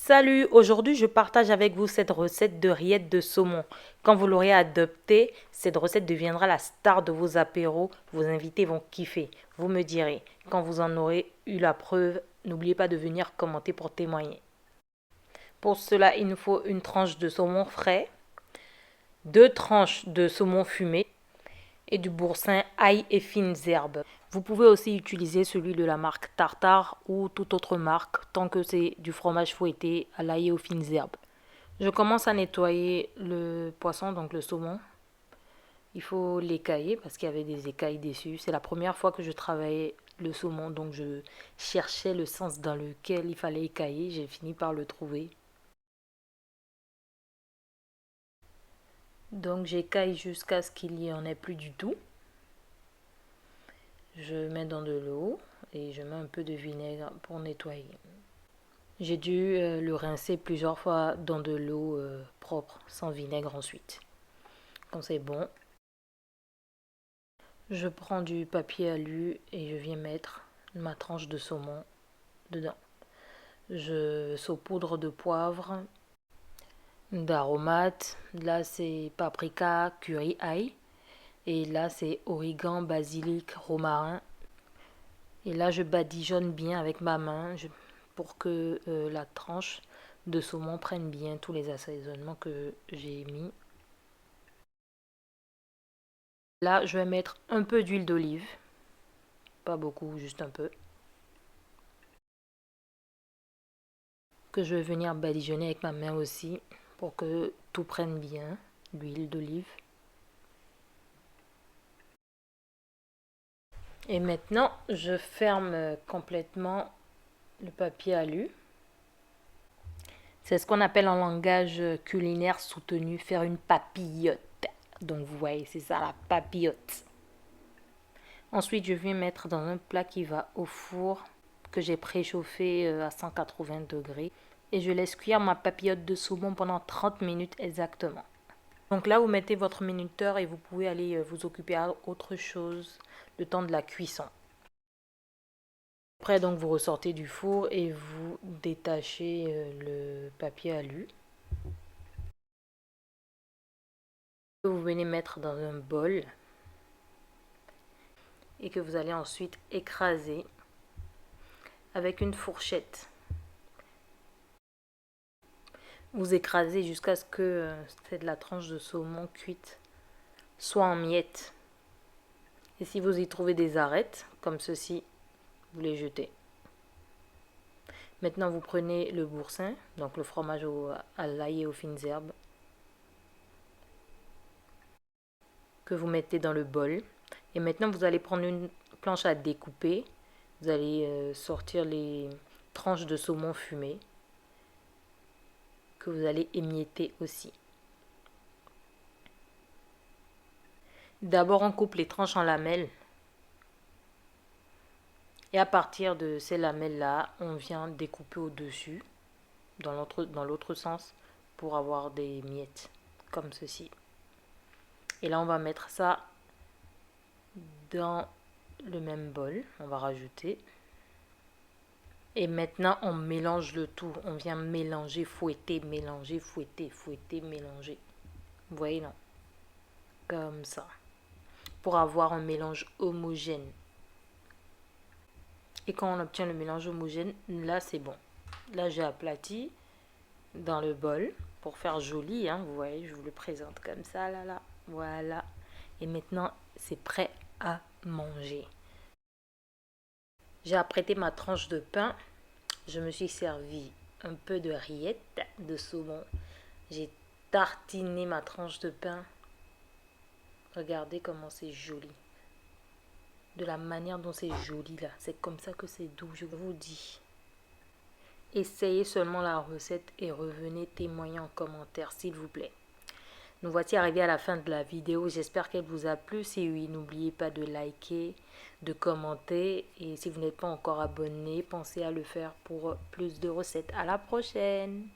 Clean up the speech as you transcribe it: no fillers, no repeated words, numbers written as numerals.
Salut, aujourd'hui je partage avec vous cette recette de rillettes de saumon. Quand vous l'aurez adoptée, cette recette deviendra la star de vos apéros. Vos invités vont kiffer. Vous me direz, quand vous en aurez eu la preuve, n'oubliez pas de venir commenter pour témoigner. Pour cela, il nous faut une tranche de saumon frais, deux tranches de saumon fumé et du boursin, ail et fines herbes. Vous pouvez aussi utiliser celui de la marque Tartare ou toute autre marque tant que c'est du fromage fouetté à l'ail et aux fines herbes. Je commence à nettoyer le poisson, donc le saumon. Il faut l'écailler parce qu'il y avait des écailles dessus. C'est la première fois que je travaillais le saumon, donc je cherchais le sens dans lequel il fallait écailler. J'ai fini par le trouver. Donc j'écaille jusqu'à ce qu'il n'y en ait plus du tout. Je mets dans de l'eau et je mets un peu de vinaigre pour nettoyer. J'ai dû le rincer plusieurs fois dans de l'eau propre, sans vinaigre ensuite. Quand c'est bon, je prends du papier alu et je viens mettre ma tranche de saumon dedans. Je saupoudre de poivre, d'aromates. Là c'est paprika, curry, ail. Et là c'est origan, basilic, romarin. Et là je badigeonne bien avec ma main pour que la tranche de saumon prenne bien tous les assaisonnements que j'ai mis. Là je vais mettre un peu d'huile d'olive. Pas beaucoup, juste un peu. Que je vais venir badigeonner avec ma main aussi pour que tout prenne bien l'huile d'olive. Et maintenant, je ferme complètement le papier alu. C'est ce qu'on appelle en langage culinaire soutenu faire une papillote. Donc vous voyez, c'est ça la papillote. Ensuite, je viens mettre dans un plat qui va au four que j'ai préchauffé à 180 degrés. Et je laisse cuire ma papillote de saumon pendant 30 minutes exactement. Donc là, vous mettez votre minuteur et vous pouvez aller vous occuper à autre chose le temps de la cuisson. Après, donc, vous ressortez du four et vous détachez le papier alu. Vous venez mettre dans un bol et que vous allez ensuite écraser avec une fourchette. Vous écrasez jusqu'à ce que la tranche de saumon cuite soit en miettes. Et si vous y trouvez des arêtes, comme ceci, vous les jetez. Maintenant, vous prenez le boursin, donc le fromage à l'ail et aux fines herbes, que vous mettez dans le bol. Et maintenant, vous allez prendre une planche à découper. Vous allez sortir les tranches de saumon fumé que vous allez émietter aussi. D'abord, on coupe les tranches en lamelles. Et à partir de ces lamelles-là, on vient découper au-dessus, dans l'autre sens, pour avoir des miettes, comme ceci. Et là, on va mettre ça dans le même bol. On va rajouter. Et maintenant, on mélange le tout. On vient mélanger, fouetter, mélanger, fouetter, fouetter, mélanger. Vous voyez, non? Comme ça. Pour avoir un mélange homogène. Et quand on obtient le mélange homogène, là, c'est bon. Là, j'ai aplati dans le bol pour faire joli. Hein, vous voyez, je vous le présente comme ça, là. Voilà. Et maintenant, c'est prêt à manger. J'ai apprêté ma tranche de pain. Je me suis servi un peu de rillettes de saumon. J'ai tartiné ma tranche de pain. Regardez comment c'est joli. De la manière dont c'est joli là. C'est comme ça que c'est doux, je vous dis. Essayez seulement la recette et revenez témoigner en commentaire s'il vous plaît. Nous voici arrivés à la fin de la vidéo. J'espère qu'elle vous a plu. Si oui, n'oubliez pas de liker, de commenter. Et si vous n'êtes pas encore abonné, pensez à le faire pour plus de recettes. À la prochaine!